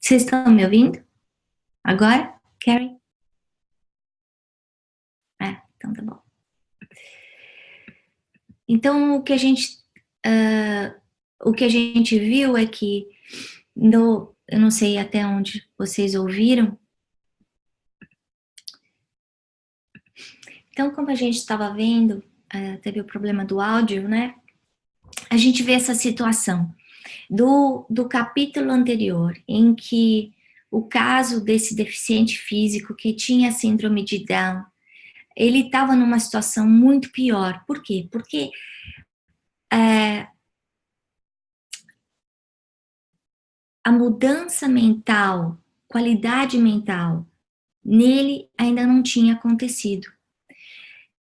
Vocês estão me ouvindo? Agora? Carrie? Então tá bom. Então, o que a gente viu é que, eu não sei até onde vocês ouviram. Então, como a gente estava vendo, teve o problema do áudio, né? A gente vê essa situação do capítulo anterior, em que o caso desse deficiente físico que tinha síndrome de Down, ele estava numa situação muito pior. Por quê? Porque a mudança mental, qualidade mental, nele ainda não tinha acontecido.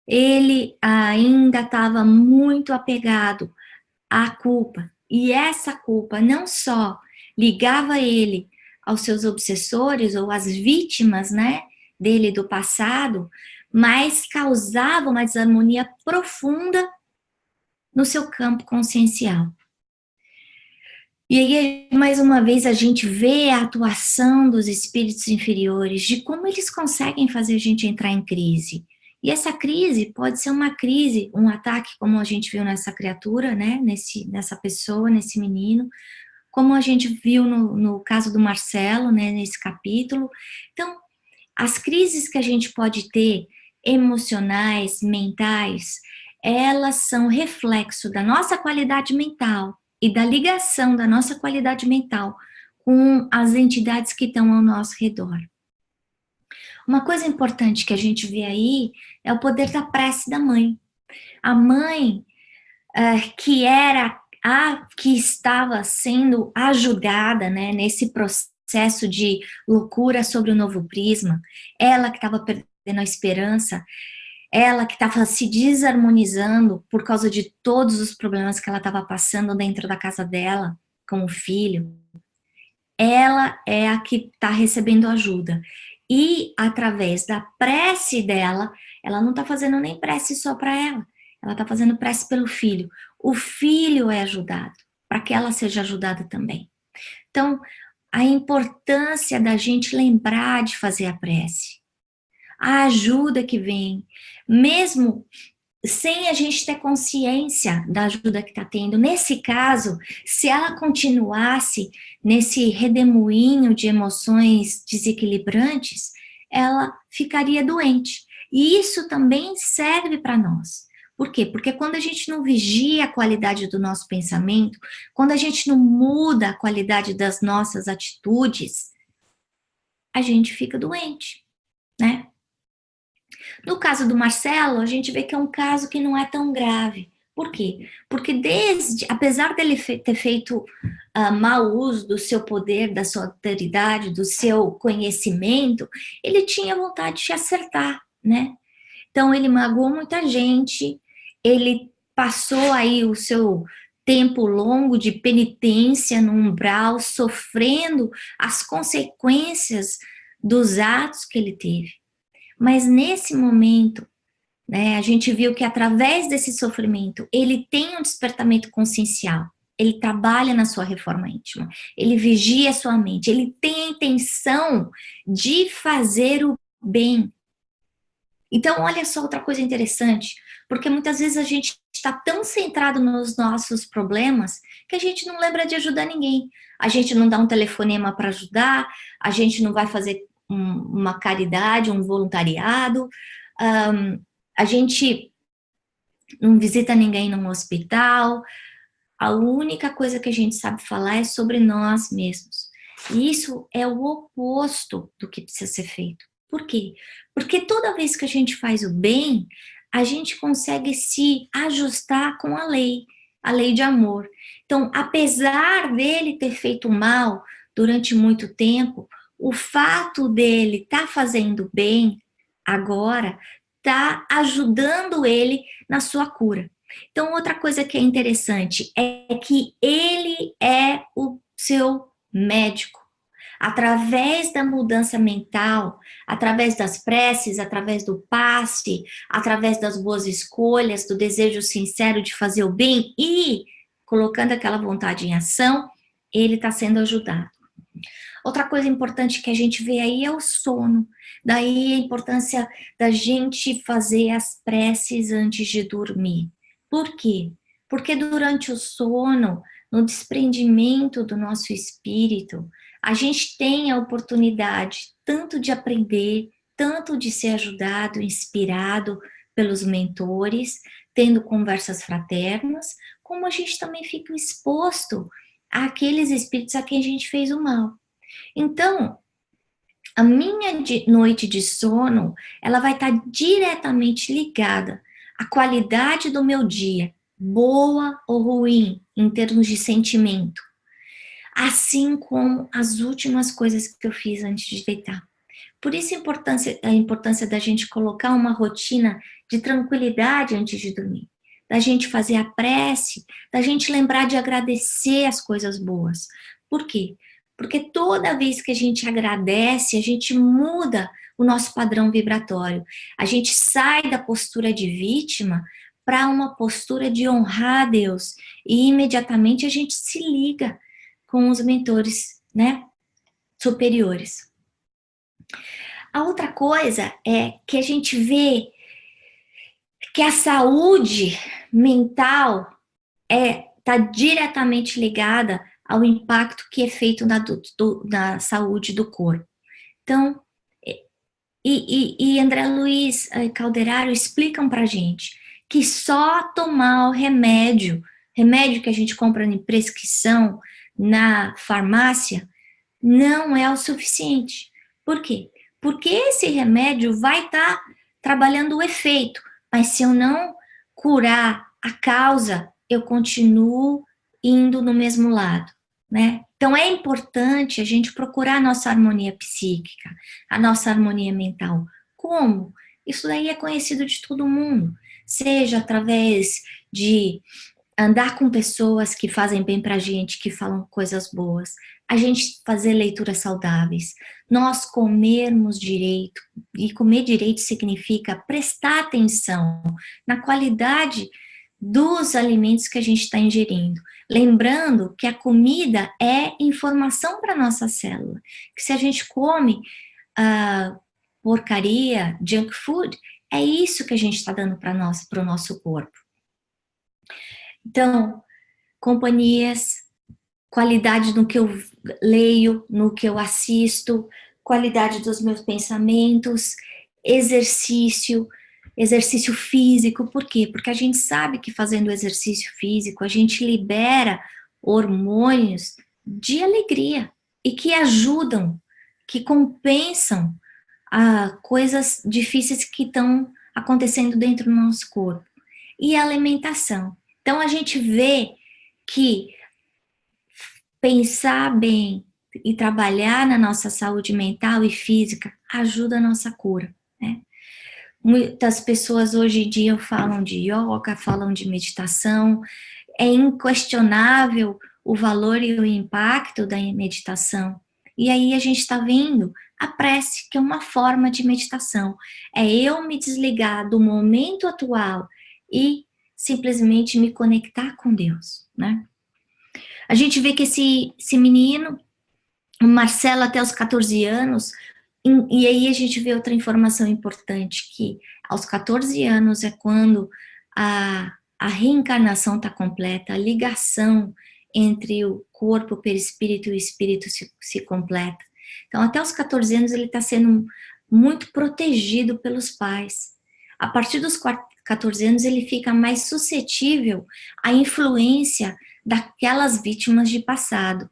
Ele ainda estava muito apegado à culpa, e essa culpa não só ligava ele aos seus obsessores ou às vítimas, né, dele do passado, mas causava uma desarmonia profunda no seu campo consciencial. E aí, mais uma vez, a gente vê a atuação dos espíritos inferiores, de como eles conseguem fazer a gente entrar em crise. E essa crise pode ser uma crise, um ataque, como a gente viu nessa criatura, né, nessa pessoa, nesse menino, como a gente viu no caso do Marcelo, né, nesse capítulo. Então, as crises que a gente pode ter, emocionais, mentais, elas são reflexo da nossa qualidade mental e da ligação da nossa qualidade mental com as entidades que estão ao nosso redor. Uma coisa importante que a gente vê aí é o poder da prece da mãe. A mãe, que era a que estava sendo ajudada, né, nesse processo de loucura sobre o novo prisma, ela que estava perdendo a esperança, ela que estava se desarmonizando por causa de todos os problemas que ela estava passando dentro da casa dela, com o filho, ela é a que está recebendo ajuda. E através da prece dela, ela não está fazendo nem prece só para ela está fazendo prece pelo filho. O filho é ajudado, para que ela seja ajudada também. Então, a importância da gente lembrar de fazer a prece, a ajuda que vem, mesmo sem a gente ter consciência da ajuda que está tendo. Nesse caso, se ela continuasse nesse redemoinho de emoções desequilibrantes, ela ficaria doente. E isso também serve para nós. Por quê? Porque quando a gente não vigia a qualidade do nosso pensamento, quando a gente não muda a qualidade das nossas atitudes, a gente fica doente, né? No caso do Marcelo, a gente vê que é um caso que não é tão grave. Por quê? Porque apesar dele ter feito mau uso do seu poder, da sua autoridade, do seu conhecimento, ele tinha vontade de acertar, né? Então, ele magoou muita gente, ele passou aí o seu tempo longo de penitência no umbral, sofrendo as consequências dos atos que ele teve. Mas nesse momento, né, a gente viu que através desse sofrimento, ele tem um despertamento consciencial, ele trabalha na sua reforma íntima, ele vigia a sua mente, ele tem a intenção de fazer o bem. Então, olha só outra coisa interessante, porque muitas vezes a gente está tão centrado nos nossos problemas que a gente não lembra de ajudar ninguém. A gente não dá um telefonema para ajudar, a gente não vai fazer uma caridade, um voluntariado, a gente não visita ninguém num hospital. A única coisa que a gente sabe falar é sobre nós mesmos. E isso é o oposto do que precisa ser feito. Por quê? Porque toda vez que a gente faz o bem, a gente consegue se ajustar com a lei de amor. Então, apesar dele ter feito mal durante muito tempo, o fato dele estar fazendo bem agora está ajudando ele na sua cura. Então, outra coisa que é interessante é que ele é o seu médico. Através da mudança mental, através das preces, através do passe, através das boas escolhas, do desejo sincero de fazer o bem e colocando aquela vontade em ação, ele está sendo ajudado. Outra coisa importante que a gente vê aí é o sono. Daí a importância da gente fazer as preces antes de dormir. Por quê? Porque durante o sono, no desprendimento do nosso espírito, a gente tem a oportunidade tanto de aprender, tanto de ser ajudado, inspirado pelos mentores, tendo conversas fraternas, como a gente também fica exposto àqueles espíritos a quem a gente fez o mal. Então, a minha noite de sono, ela vai estar diretamente ligada à qualidade do meu dia, boa ou ruim, em termos de sentimento, assim como as últimas coisas que eu fiz antes de deitar. Por isso a importância da gente colocar uma rotina de tranquilidade antes de dormir, da gente fazer a prece, da gente lembrar de agradecer as coisas boas. Por quê? Porque toda vez que a gente agradece, a gente muda o nosso padrão vibratório. A gente sai da postura de vítima para uma postura de honrar a Deus. E imediatamente a gente se liga com os mentores, né, superiores. A outra coisa é que a gente vê que a saúde mental está diretamente ligada ao impacto que é feito na saúde do corpo. Então, André Luiz Calderaro explicam para a gente que só tomar o remédio que a gente compra em prescrição na farmácia, não é o suficiente. Por quê? Porque esse remédio vai estar trabalhando o efeito, mas se eu não curar a causa, eu continuo indo no mesmo lado, né? Então é importante a gente procurar a nossa harmonia psíquica, a nossa harmonia mental. Como? Isso daí é conhecido de todo mundo, seja através de andar com pessoas que fazem bem pra gente, que falam coisas boas, a gente fazer leituras saudáveis, nós comermos direito, e comer direito significa prestar atenção na qualidade dos alimentos que a gente está ingerindo. Lembrando que a comida é informação para nossa célula, que se a gente come porcaria, junk food, é isso que a gente está dando para o nosso corpo. Então, companhias, qualidade no que eu leio, no que eu assisto, qualidade dos meus pensamentos, exercício físico. Por quê? Porque a gente sabe que fazendo exercício físico, a gente libera hormônios de alegria e que ajudam, que compensam coisas difíceis que estão acontecendo dentro do nosso corpo. E a alimentação. Então, a gente vê que pensar bem e trabalhar na nossa saúde mental e física ajuda a nossa cura, né? Muitas pessoas hoje em dia falam de yoga, falam de meditação, é inquestionável o valor e o impacto da meditação. E aí a gente está vendo a prece, que é uma forma de meditação. É eu me desligar do momento atual e simplesmente me conectar com Deus, né? A gente vê que esse menino, o Marcelo, até os 14 anos, e aí a gente vê outra informação importante, que aos 14 anos é quando a reencarnação está completa, a ligação entre o corpo, o perispírito e o espírito se completa. Então, até os 14 anos, ele está sendo muito protegido pelos pais. A partir dos 14 anos, ele fica mais suscetível à influência daquelas vítimas de passado.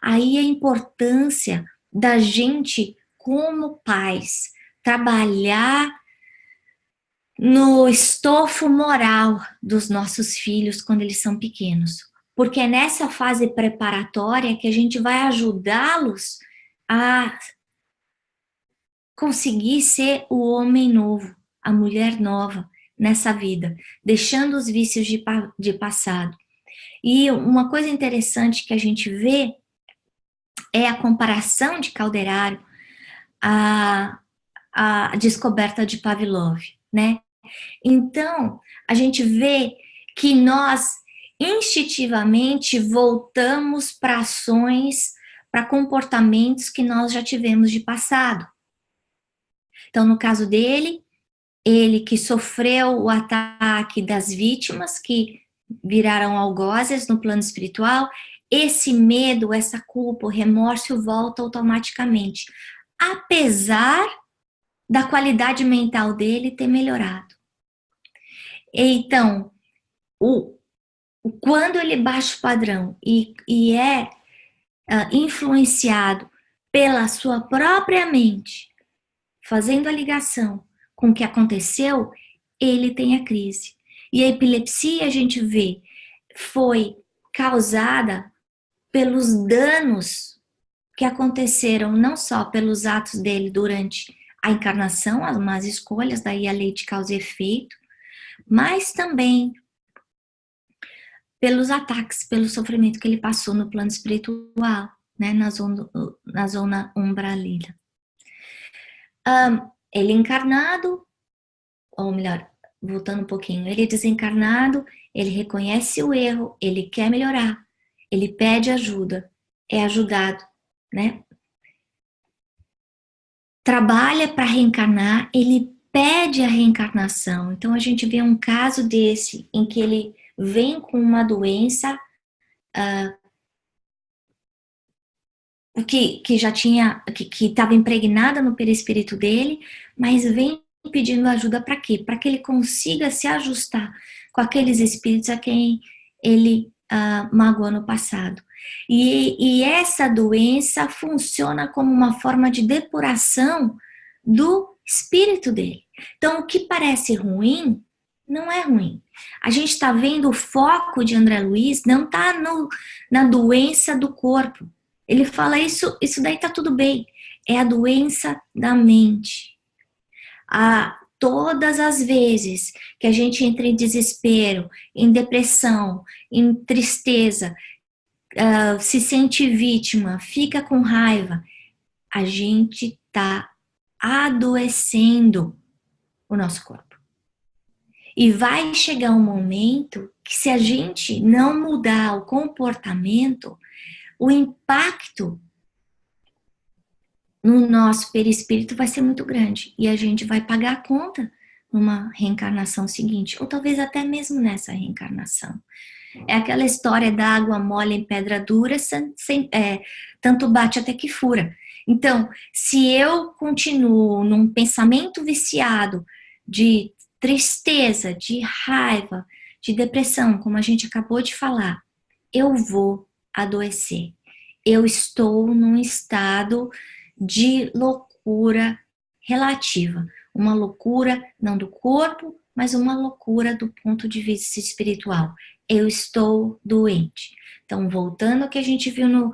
Aí a importância da gente, como pais, trabalhar no estofo moral dos nossos filhos quando eles são pequenos. Porque é nessa fase preparatória que a gente vai ajudá-los a conseguir ser o homem novo, a mulher nova nessa vida, deixando os vícios de passado. E uma coisa interessante que a gente vê é a comparação de Calderaro à descoberta de Pavlov, né? Então, a gente vê que nós instintivamente voltamos para ações, para comportamentos que nós já tivemos de passado. Então, no caso dele, ele que sofreu o ataque das vítimas, que viraram algozes no plano espiritual, esse medo, essa culpa, o remorso volta automaticamente, apesar da qualidade mental dele ter melhorado. Então, quando ele baixa o padrão e é influenciado pela sua própria mente, fazendo a ligação com o que aconteceu, ele tem a crise. E a epilepsia, a gente vê, foi causada pelos danos que aconteceram não só pelos atos dele durante a encarnação, as más escolhas, daí a lei de causa e efeito, mas também pelos ataques, pelo sofrimento que ele passou no plano espiritual, né, na zona umbralina. Ele encarnado, ou melhor, voltando um pouquinho, ele desencarnado, ele reconhece o erro, ele quer melhorar, ele pede ajuda, é ajudado, né? Trabalha para reencarnar, ele pede a reencarnação. Então a gente vê um caso desse, em que ele vem com uma doença que já tinha, que estava impregnada no perispírito dele, mas vem pedindo ajuda para quê? Para que ele consiga se ajustar com aqueles espíritos a quem ele magoou no passado. E essa doença funciona como uma forma de depuração do espírito dele. Então, o que parece ruim, não é ruim. A gente está vendo o foco de André Luiz, não está na doença do corpo. Ele fala isso daí tá tudo bem. É a doença da mente. Todas as vezes que a gente entra em desespero, em depressão, em tristeza, se sente vítima, fica com raiva, a gente tá adoecendo o nosso corpo. E vai chegar um momento que, se a gente não mudar o comportamento, o impacto no nosso perispírito vai ser muito grande e a gente vai pagar a conta numa reencarnação seguinte, ou talvez até mesmo nessa reencarnação. É aquela história da água mole em pedra dura, tanto bate até que fura. Então, se eu continuo num pensamento viciado de tristeza, de raiva, de depressão, como a gente acabou de falar, eu vou adoecer. Eu estou num estado de loucura relativa. Uma loucura não do corpo, mas uma loucura do ponto de vista espiritual. Eu estou doente. Então, voltando ao que a gente viu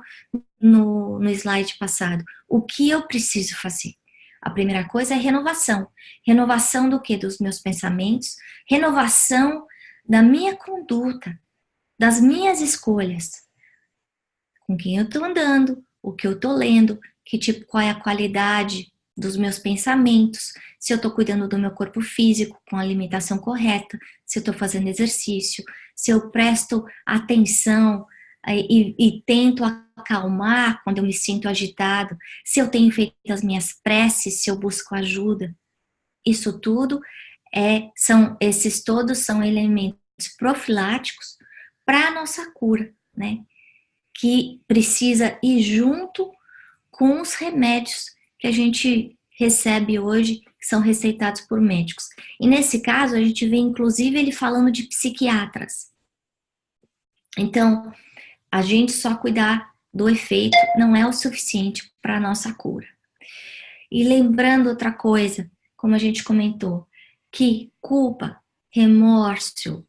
no slide passado, o que eu preciso fazer? A primeira coisa é renovação. Renovação do quê? Dos meus pensamentos, renovação da minha conduta, das minhas escolhas. Com quem eu estou andando, o que eu estou lendo, qual é a qualidade dos meus pensamentos, se eu estou cuidando do meu corpo físico com a alimentação correta, se eu estou fazendo exercício, se eu presto atenção e tento acalmar quando eu me sinto agitado, se eu tenho feito as minhas preces, se eu busco ajuda. Isso tudo esses todos são elementos profiláticos para a nossa cura, né? Que precisa ir junto com os remédios que a gente recebe hoje, que são receitados por médicos. E nesse caso, a gente vê inclusive ele falando de psiquiatras. Então, a gente só cuidar do efeito não é o suficiente para a nossa cura. E lembrando outra coisa, como a gente comentou, que culpa, remorso,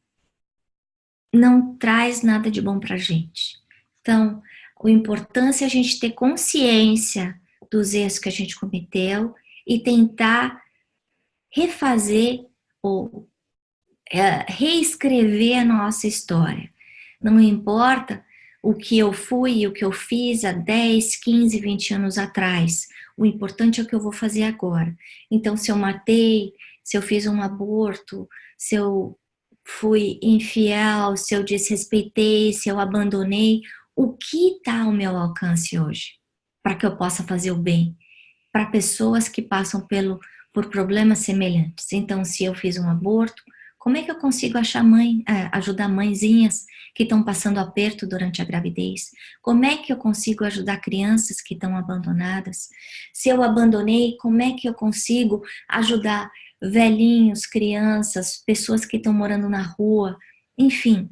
não traz nada de bom para a gente. Então, a importância é a gente ter consciência dos erros que a gente cometeu e tentar refazer ou reescrever a nossa história. Não importa o que eu fui e o que eu fiz há 10, 15, 20 anos atrás. O importante é o que eu vou fazer agora. Então, se eu matei, se eu fiz um aborto, se eu fui infiel, se eu desrespeitei, se eu abandonei, o que está ao meu alcance hoje? para que eu possa fazer o bem para pessoas que passam por problemas semelhantes. Então, se eu fiz um aborto, como é que eu consigo ajudar mãezinhas que estão passando aperto durante a gravidez? Como é que eu consigo ajudar crianças que estão abandonadas? Se eu abandonei, como é que eu consigo ajudar velhinhos, crianças, pessoas que estão morando na rua? Enfim,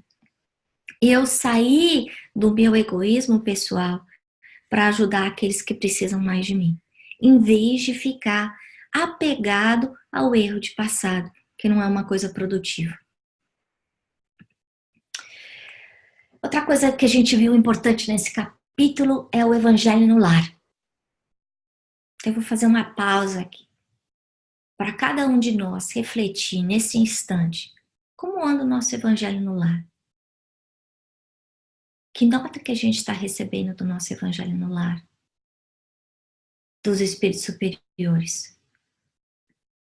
eu saí do meu egoísmo pessoal para ajudar aqueles que precisam mais de mim, em vez de ficar apegado ao erro de passado, que não é uma coisa produtiva. Outra coisa que a gente viu importante nesse capítulo é o evangelho no lar. Eu vou fazer uma pausa aqui, para cada um de nós refletir nesse instante, como anda o nosso evangelho no lar? Que nota que a gente está recebendo do nosso evangelho no lar? Dos espíritos superiores?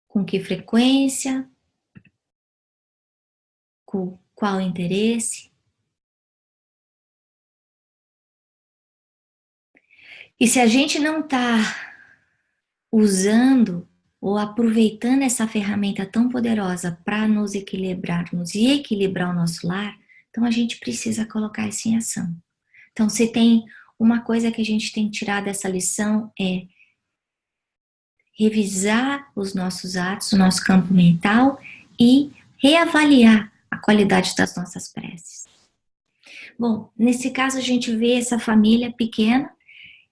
Com que frequência? Com qual interesse? E se a gente não está usando ou aproveitando essa ferramenta tão poderosa para nos equilibrarmos e equilibrar o nosso lar, então a gente precisa colocar isso em ação. Então, se tem uma coisa que a gente tem que tirar dessa lição é revisar os nossos atos, o nosso campo mental e reavaliar a qualidade das nossas preces. Bom, nesse caso a gente vê essa família pequena,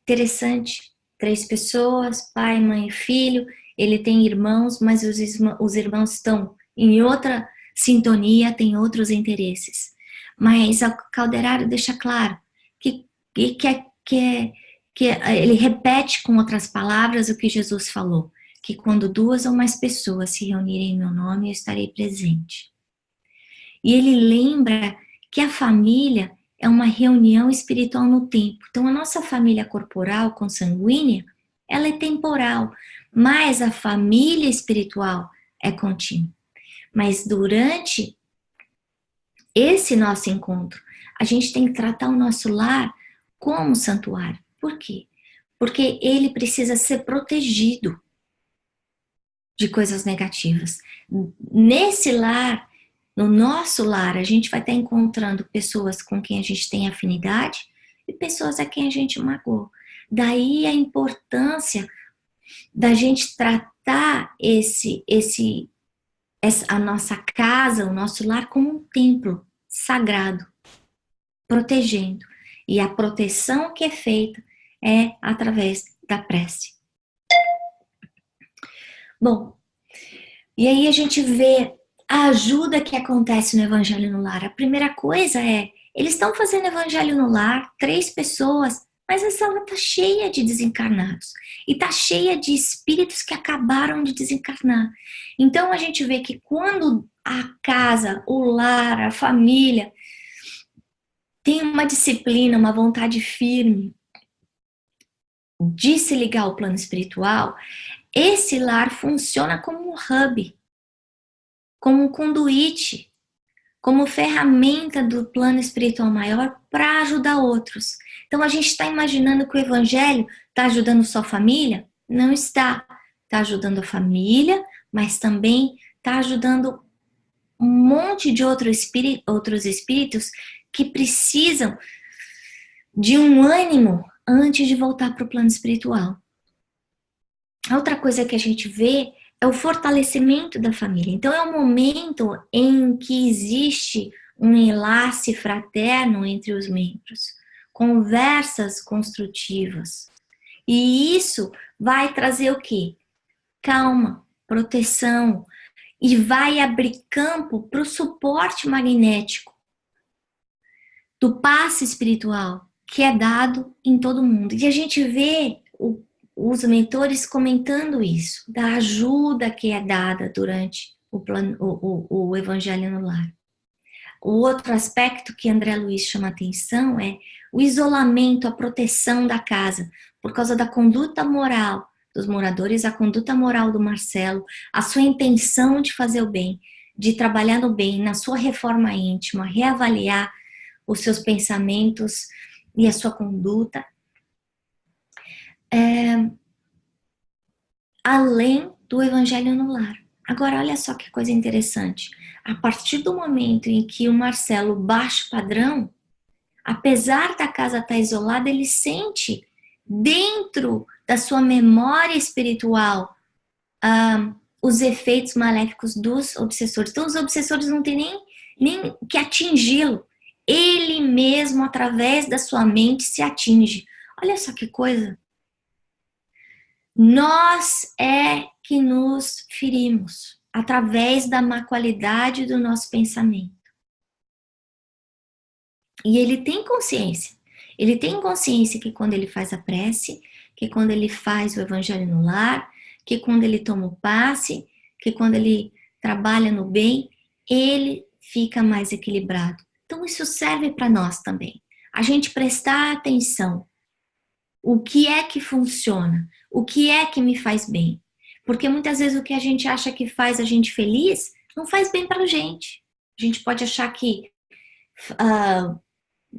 interessante, 3 pessoas, pai, mãe e filho, ele tem irmãos, mas os irmãos estão em outra sintonia, têm outros interesses. Mas o Calderaro deixa claro que ele repete com outras palavras o que Jesus falou, que quando 2 ou mais pessoas se reunirem em meu nome, eu estarei presente. E ele lembra que a família é uma reunião espiritual no tempo. Então, a nossa família corporal, consanguínea, ela é temporal, mas a família espiritual é contínua. Mas durante esse nosso encontro, a gente tem que tratar o nosso lar como santuário. Por quê? Porque ele precisa ser protegido de coisas negativas. Nesse lar, no nosso lar, a gente vai estar encontrando pessoas com quem a gente tem afinidade e pessoas a quem a gente magoou. Daí a importância da gente tratar a nossa casa, o nosso lar como um templo sagrado, protegendo. E a proteção que é feita é através da prece. Bom, e aí a gente vê a ajuda que acontece no Evangelho no Lar. A primeira coisa é, eles estão fazendo Evangelho no Lar, 3 pessoas, mas a sala está cheia de desencarnados. E está cheia de espíritos que acabaram de desencarnar. Então a gente vê que quando a casa, o lar, a família tem uma disciplina, uma vontade firme de se ligar ao plano espiritual, esse lar funciona como um hub, como um conduíte, como ferramenta do plano espiritual maior para ajudar outros. Então a gente está imaginando que o evangelho está ajudando só a família? Não está. Está ajudando a família, mas também está ajudando um monte de outros espíritos que precisam de um ânimo antes de voltar para o plano espiritual. Outra coisa que a gente vê é o fortalecimento da família. Então, é um momento em que existe um enlace fraterno entre os membros, conversas construtivas. E isso vai trazer o quê? Calma, proteção, e vai abrir campo para o suporte magnético do passe espiritual que é dado em todo mundo. E a gente vê os mentores comentando isso, da ajuda que é dada durante o Evangelho no Lar. O outro aspecto que André Luiz chama atenção é o isolamento, a proteção da casa, por causa da conduta moral dos moradores, a conduta moral do Marcelo, a sua intenção de fazer o bem, de trabalhar no bem, na sua reforma íntima, reavaliar os seus pensamentos e a sua conduta. além do evangelho no lar. Agora, olha só que coisa interessante. A partir do momento em que o Marcelo baixa o padrão, apesar da casa estar isolada, ele sente dentro da sua memória espiritual os efeitos maléficos dos obsessores. Então, os obsessores não têm nem que atingi-lo. Ele mesmo, através da sua mente, se atinge. Olha só que coisa. Nós é que nos ferimos através da má qualidade do nosso pensamento. E ele tem consciência. Ele tem consciência que quando ele faz a prece, que quando ele faz o evangelho no lar, que quando ele toma o passe, que quando ele trabalha no bem, ele fica mais equilibrado. Então isso serve para nós também. A gente prestar atenção. O que é que funciona? O que é que me faz bem? Porque muitas vezes o que a gente acha que faz a gente feliz, não faz bem para a gente. A gente pode achar que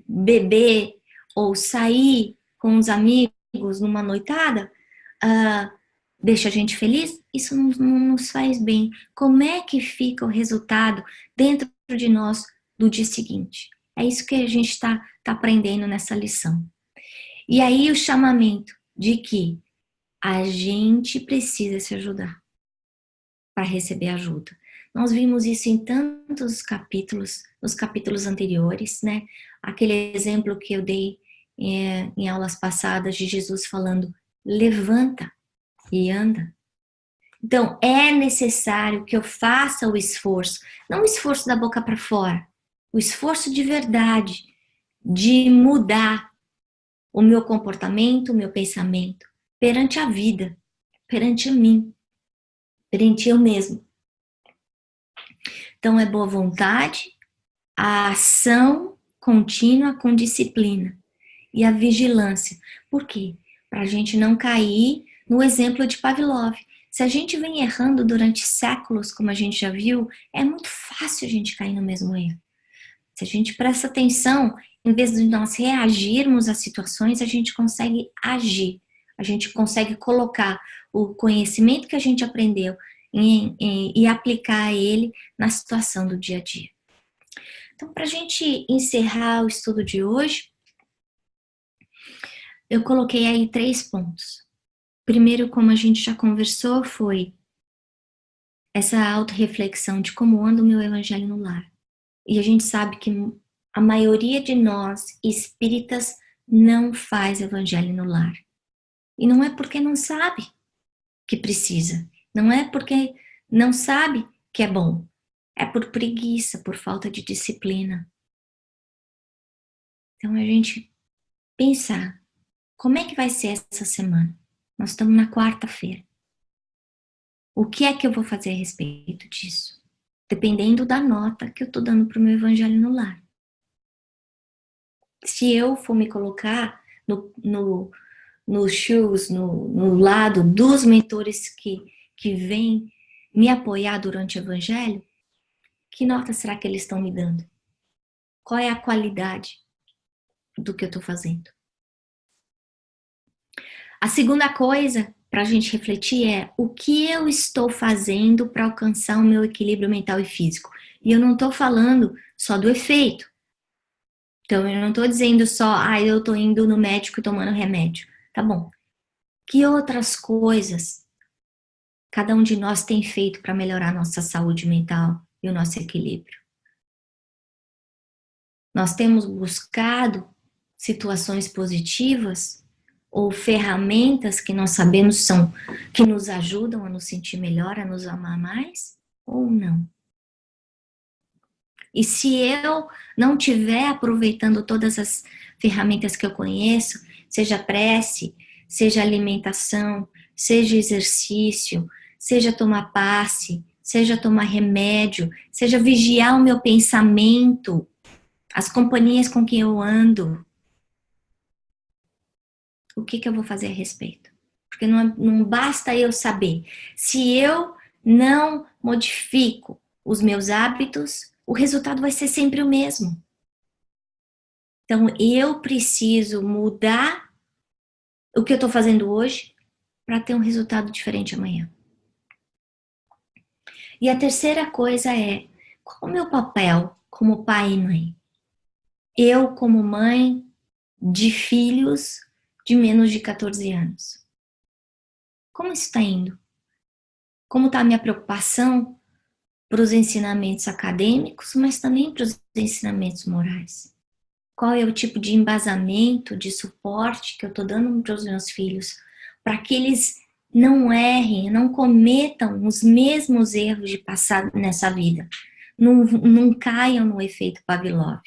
beber ou sair com os amigos numa noitada deixa a gente feliz, isso não nos faz bem. Como é que fica o resultado dentro de nós do dia seguinte? É isso que a gente está aprendendo nessa lição. E aí o chamamento de que a gente precisa se ajudar para receber ajuda. Nós vimos isso em tantos capítulos, nos capítulos anteriores, né? Aquele exemplo que eu dei em aulas passadas de Jesus falando, levanta e anda. Então, é necessário que eu faça o esforço, não o esforço da boca para fora, o esforço de verdade, de mudar o meu comportamento, o meu pensamento, perante a vida, perante mim, perante eu mesmo. Então, é boa vontade, a ação contínua com disciplina e a vigilância. Por quê? Para a gente não cair no exemplo de Pavlov. Se a gente vem errando durante séculos, como a gente já viu, é muito fácil a gente cair no mesmo erro. Se a gente presta atenção, em vez de nós reagirmos às situações, a gente consegue agir. A gente consegue colocar o conhecimento que a gente aprendeu e aplicar ele na situação do dia a dia. Então, para a gente encerrar o estudo de hoje, eu coloquei aí 3 pontos. Primeiro, como a gente já conversou, foi essa autorreflexão de como anda o meu evangelho no lar. E a gente sabe que a maioria de nós, espíritas, não faz evangelho no lar. E não é porque não sabe que precisa. Não é porque não sabe que é bom. É por preguiça, por falta de disciplina. Então a gente pensar, como é que vai ser essa semana? Nós estamos na quarta-feira. O que é que eu vou fazer a respeito disso? Dependendo da nota que eu estou dando para o meu evangelho no lar. Se eu for me colocar no shoes, no lado dos mentores que vêm me apoiar durante o evangelho, que nota será que eles estão me dando? Qual é a qualidade do que eu estou fazendo? A segunda coisa para a gente refletir é o que eu estou fazendo para alcançar o meu equilíbrio mental e físico. E eu não estou falando só do efeito. Então, eu não estou dizendo só, eu estou indo no médico e tomando remédio. Tá bom. Que outras coisas cada um de nós tem feito para melhorar a nossa saúde mental e o nosso equilíbrio? Nós temos buscado situações positivas ou ferramentas que nós sabemos que nos ajudam a nos sentir melhor, a nos amar mais, ou não? E se eu não estiver aproveitando todas as ferramentas que eu conheço, seja prece, seja alimentação, seja exercício, seja tomar passe, seja tomar remédio, seja vigiar o meu pensamento, as companhias com quem eu ando, o que eu vou fazer a respeito? Porque não basta eu saber. Se eu não modifico os meus hábitos, o resultado vai ser sempre o mesmo. Então, eu preciso mudar o que eu estou fazendo hoje para ter um resultado diferente amanhã. E a terceira coisa é, qual o meu papel como pai e mãe? Eu, como mãe de filhos de menos de 14 anos. Como isso está indo? Como está a minha preocupação para os ensinamentos acadêmicos, mas também para os ensinamentos morais? Qual é o tipo de embasamento, de suporte que eu estou dando para os meus filhos, para que eles não errem, não cometam os mesmos erros de passado nessa vida, não caiam no efeito Pavlov.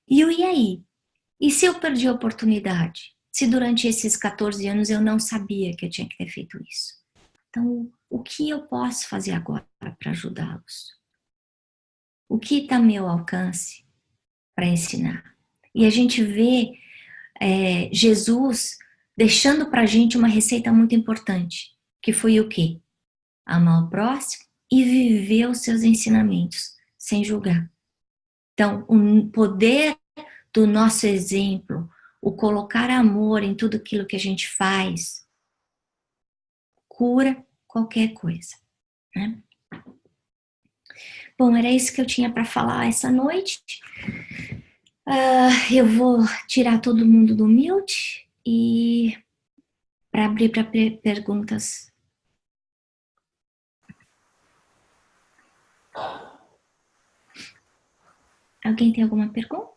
E aí? E se eu perdi a oportunidade? Se durante esses 14 anos eu não sabia que eu tinha que ter feito isso? Então, o que eu posso fazer agora para ajudá-los? O que está ao meu alcance para ensinar? E a gente vê Jesus deixando para a gente uma receita muito importante, que foi o quê? Amar o próximo e viver os seus ensinamentos, sem julgar. Então, o poder do nosso exemplo, o colocar amor em tudo aquilo que a gente faz, cura qualquer coisa, né? Bom, era isso que eu tinha para falar essa noite. Eu vou tirar todo mundo do mute e para abrir para perguntas. Alguém tem alguma pergunta?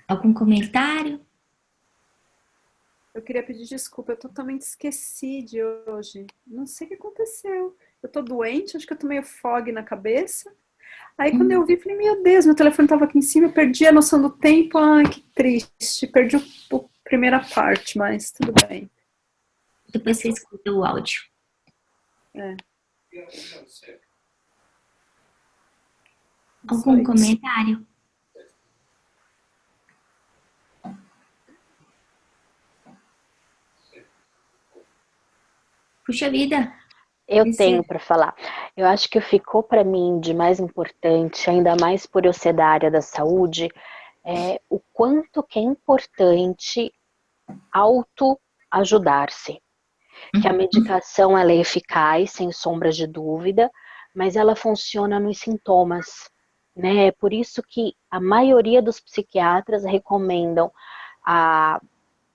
Algum comentário? Eu queria pedir desculpa, eu totalmente esqueci de hoje. Não sei o que aconteceu. Eu tô doente, acho que eu tô meio fog na cabeça. Aí quando eu vi, falei, meu Deus, meu telefone tava aqui em cima, eu perdi a noção do tempo. Ai, que triste. Perdi a primeira parte, mas tudo bem. Depois você escuta o áudio. É. Algum comentário? Puxa vida. Eu tenho para falar. Eu acho que ficou para mim de mais importante, ainda mais por eu ser da área da saúde, o quanto que é importante autoajudar-se. Que a medicação ela é eficaz, sem sombra de dúvida, mas ela funciona nos sintomas, né? É por isso que a maioria dos psiquiatras recomendam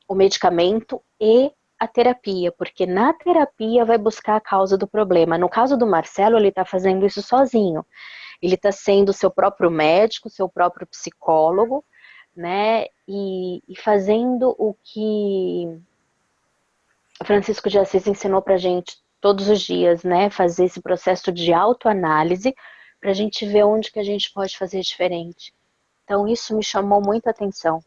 o medicamento e a terapia, porque na terapia vai buscar a causa do problema. No caso do Marcelo, ele está fazendo isso sozinho. Ele está sendo seu próprio médico, seu próprio psicólogo, né? E fazendo o que Francisco de Assis ensinou pra gente todos os dias, né? Fazer esse processo de autoanálise para a gente ver onde que a gente pode fazer diferente. Então isso me chamou muita atenção.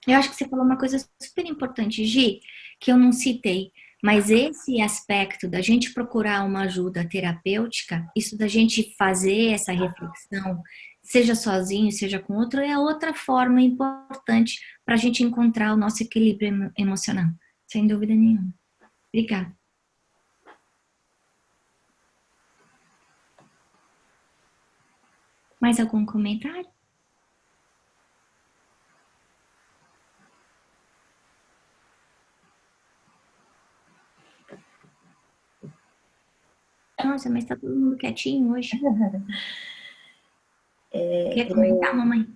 Eu acho que você falou uma coisa super importante, Gi, que eu não citei, mas esse aspecto da gente procurar uma ajuda terapêutica, isso da gente fazer essa reflexão, seja sozinho, seja com outro, é outra forma importante para a gente encontrar o nosso equilíbrio emocional, sem dúvida nenhuma. Obrigada. Mais algum comentário? Nossa, mas tá todo mundo quietinho hoje. Quer comentar, mamãe?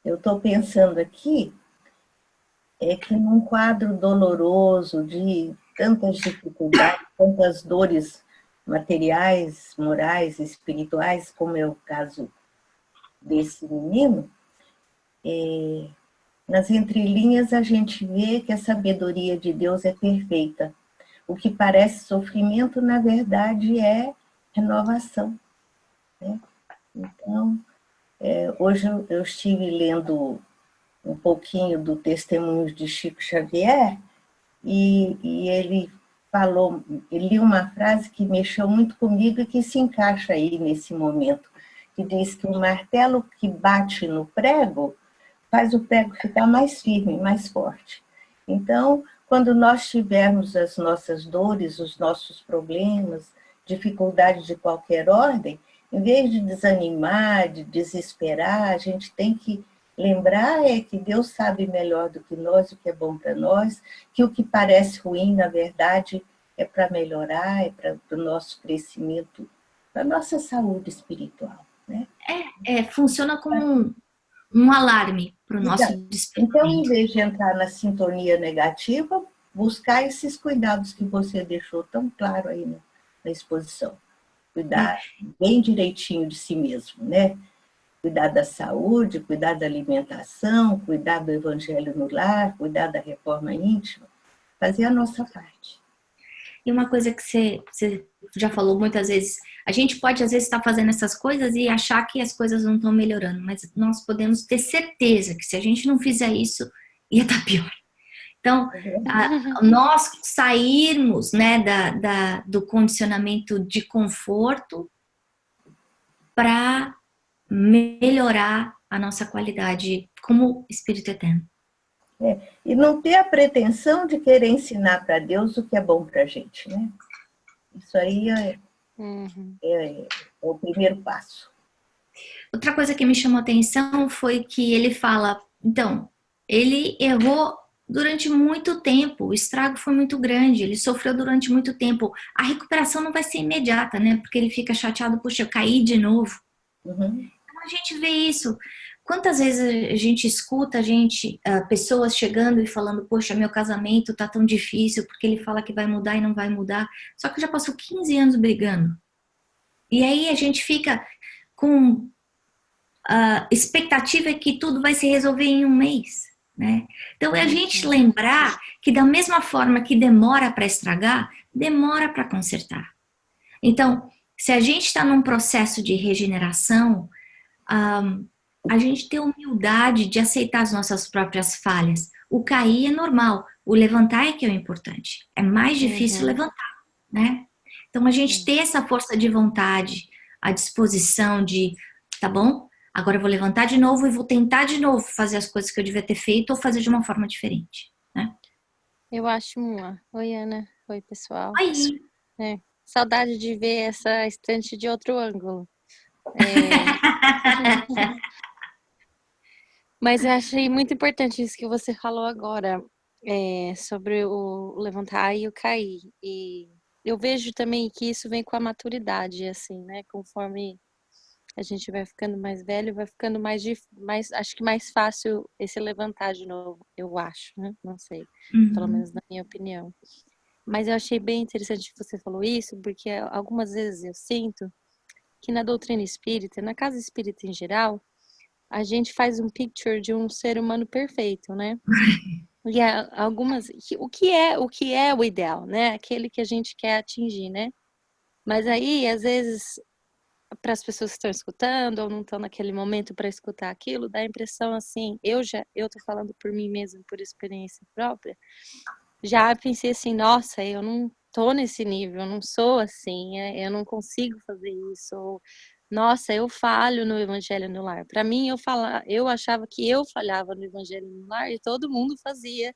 Eu estou pensando aqui que num quadro doloroso de tantas dificuldades, tantas dores materiais, morais, espirituais, como é o caso desse menino, nas entrelinhas a gente vê que a sabedoria de Deus é perfeita. O que parece sofrimento, na verdade, é renovação, né? Então, hoje eu estive lendo um pouquinho do testemunho de Chico Xavier e ele falou, ele li uma frase que mexeu muito comigo e que se encaixa aí nesse momento, que diz que o martelo que bate no prego faz o prego ficar mais firme, mais forte. Então, quando nós tivermos as nossas dores, os nossos problemas, dificuldades de qualquer ordem, em vez de desanimar, de desesperar, a gente tem que Lembrar é que Deus sabe melhor do que nós o que é bom para nós, que o que parece ruim, na verdade, é para melhorar, é para o nosso crescimento, para a nossa saúde espiritual, né? Funciona como um alarme para o nosso Então, despertamento. em vez de entrar na sintonia negativa, buscar esses cuidados que você deixou tão claro aí na exposição. Cuidar bem direitinho de si mesmo, né? Cuidar da saúde, cuidar da alimentação, cuidar do evangelho no lar, cuidar da reforma íntima, fazer a nossa parte. E uma coisa que você já falou muitas vezes, a gente pode às vezes estar fazendo essas coisas e achar que as coisas não estão melhorando, mas nós podemos ter certeza que se a gente não fizer isso, ia estar pior. Então, nós sairmos, né, do condicionamento de conforto para melhorar a nossa qualidade como espírito eterno. E não ter a pretensão de querer ensinar para Deus o que é bom para a gente, né? Isso aí é o primeiro passo. Outra coisa que me chamou a atenção foi que ele fala, então, ele errou durante muito tempo, o estrago foi muito grande, ele sofreu durante muito tempo. A recuperação não vai ser imediata, né? Porque ele fica chateado, puxa, eu caí de novo. Uhum. Então a gente vê isso. Quantas vezes a gente escuta pessoas chegando e falando, poxa, meu casamento tá tão difícil, porque ele fala que vai mudar e não vai mudar. Só que já passou 15 anos brigando. E aí a gente fica com a expectativa que tudo vai se resolver em um mês, né? Então é a gente lembrar que da mesma forma que demora para estragar, demora para consertar. Então, se a gente está num processo de regeneração, a gente ter humildade de aceitar as nossas próprias falhas. O cair é normal, o levantar é que é o importante. É mais difícil levantar, né? Então a gente ter essa força de vontade, a disposição de, tá bom, agora eu vou levantar de novo e vou tentar de novo fazer as coisas que eu devia ter feito ou fazer de uma forma diferente, né? Eu acho uma. Oi, Ana. Oi, pessoal. Oi! Saudade de ver essa estante de outro ângulo. Mas eu achei muito importante isso que você falou agora, sobre o levantar e o cair. E eu vejo também que isso vem com a maturidade, assim, né? Conforme a gente vai ficando mais velho, vai ficando acho que mais fácil esse levantar de novo, eu acho, né? Não sei, pelo menos na minha opinião. Mas eu achei bem interessante que você falou isso, porque algumas vezes eu sinto que na doutrina espírita, na casa espírita em geral, a gente faz um picture de um ser humano perfeito, né? E o que é o ideal, né? Aquele que a gente quer atingir, né? Mas aí, às vezes, para as pessoas que estão escutando ou não estão naquele momento para escutar aquilo, dá a impressão assim, eu tô falando por mim mesma, por experiência própria, já pensei assim, nossa, eu não tô nesse nível, eu não sou assim, eu não consigo fazer isso, ou, nossa, eu falho no Evangelho no Lar. Para mim, eu achava que eu falhava no Evangelho no Lar e todo mundo fazia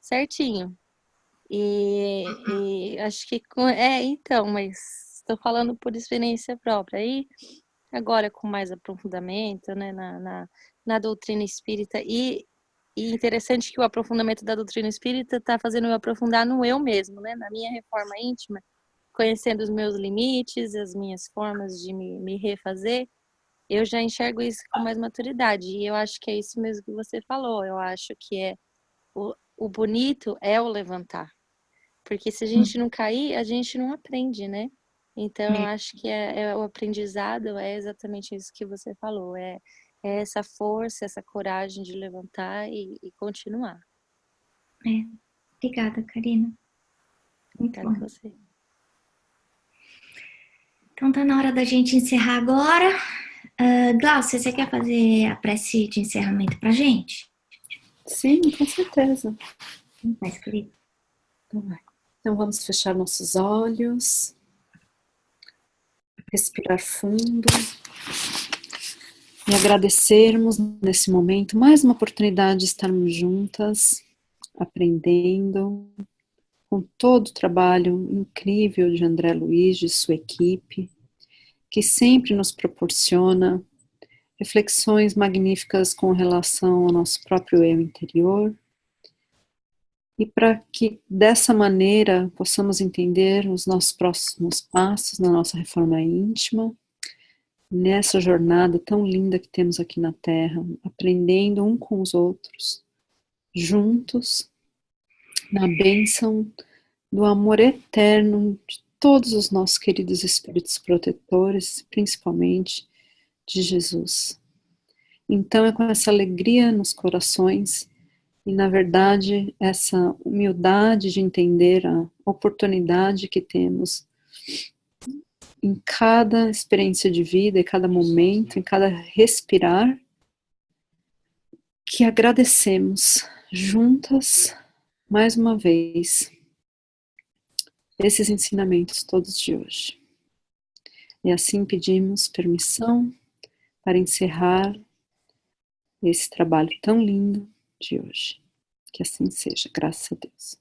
certinho. E acho que então, mas estou falando por experiência própria. Aí, agora com mais aprofundamento, né, na doutrina espírita e interessante que o aprofundamento da doutrina espírita está fazendo eu aprofundar no eu mesmo, né? Na minha reforma íntima, conhecendo os meus limites, as minhas formas de me refazer, eu já enxergo isso com mais maturidade. E eu acho que é isso mesmo que você falou. Eu acho que o bonito é o levantar. Porque se a gente não cair, a gente não aprende, né? Então, eu acho que o aprendizado é exatamente isso que você falou. É essa força, essa coragem de levantar e continuar. Obrigada, Karina. Muito bom. Você. Então tá na hora da gente encerrar agora. Glaucia, você quer fazer a prece de encerramento pra gente? Sim, com certeza. Faz, querido. Então vamos fechar nossos olhos. Respirar fundo. E agradecermos nesse momento mais uma oportunidade de estarmos juntas, aprendendo com todo o trabalho incrível de André Luiz, de sua equipe, que sempre nos proporciona reflexões magníficas com relação ao nosso próprio eu interior, e para que dessa maneira possamos entender os nossos próximos passos na nossa reforma íntima, nessa jornada tão linda que temos aqui na Terra, aprendendo um com os outros, juntos, na bênção do amor eterno de todos os nossos queridos espíritos protetores, principalmente de Jesus. Então é com essa alegria nos corações e, na verdade, essa humildade de entender a oportunidade que temos em cada experiência de vida, em cada momento, em cada respirar, que agradecemos juntas, mais uma vez, esses ensinamentos todos de hoje. E assim pedimos permissão para encerrar esse trabalho tão lindo de hoje. Que assim seja, graças a Deus.